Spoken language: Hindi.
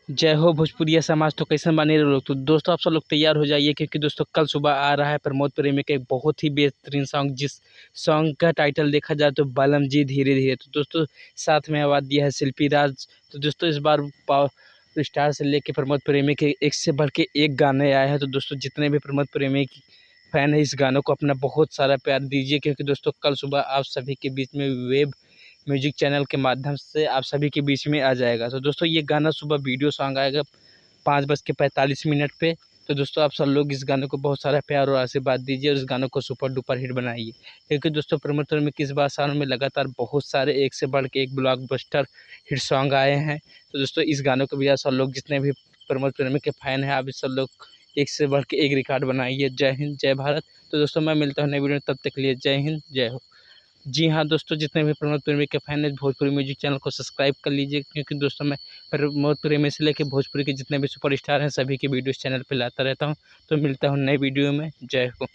जय हो भोजपुरिया समाज। तो कैसन बने रहे लोग। तो दोस्तों आप सब लोग तैयार हो जाइए, क्योंकि दोस्तों कल सुबह आ रहा है प्रमोद प्रेमी का एक बहुत ही बेहतरीन सॉन्ग, जिस सॉन्ग का टाइटल देखा जाए तो बालम जी धीरे धीरे। तो दोस्तों साथ में आवाज़ दिया है शिल्पी राज। तो दोस्तों इस बार पावर स्टार से लेके प्रमोद प्रेमी के एक से बढ़ के एक गाने आए हैं। तो दोस्तों जितने भी प्रमोद प्रेमी की फैन है, इस गानों को अपना बहुत सारा प्यार दीजिए, क्योंकि दोस्तों कल सुबह आप सभी के बीच में वेब म्यूजिक चैनल के माध्यम से आप सभी के बीच में आ जाएगा। तो दोस्तों ये गाना सुबह वीडियो सॉन्ग आएगा 5:45 पे। तो दोस्तों आप सब लोग इस गाने को बहुत सारा प्यार और आशीर्वाद दीजिए और इस गानों को सुपर डुपर हिट बनाइए, क्योंकि दोस्तों प्रमोद प्रेमी की इस बार साल में लगातार बहुत सारे एक से बढ़ के एक ब्लॉकबस्टर हिट सॉन्ग आए हैं। तो दोस्तों इस गानों को भी आप सब लोग जितने भी प्रमोद प्रेमी के फैन हैं, आप इस सब लोग एक से बढ़ के एक रिकॉर्ड बनाइए। जय हिंद जय भारत। तो दोस्तों मैं मिलता हूँ नई वीडियो में, तब तक के लिए जय हिंद जय हो। जी हाँ दोस्तों, जितने भी प्रमोद प्रेमी के फैन हैं, भोजपुरी म्यूजिक चैनल को सब्सक्राइब कर लीजिए, क्योंकि दोस्तों मैं प्रमोद प्रेमी से लेकर भोजपुरी के जितने भी सुपरस्टार हैं, सभी की वीडियो इस चैनल पे लाता रहता हूँ। तो मिलता हूँ नई वीडियो में। जय हो।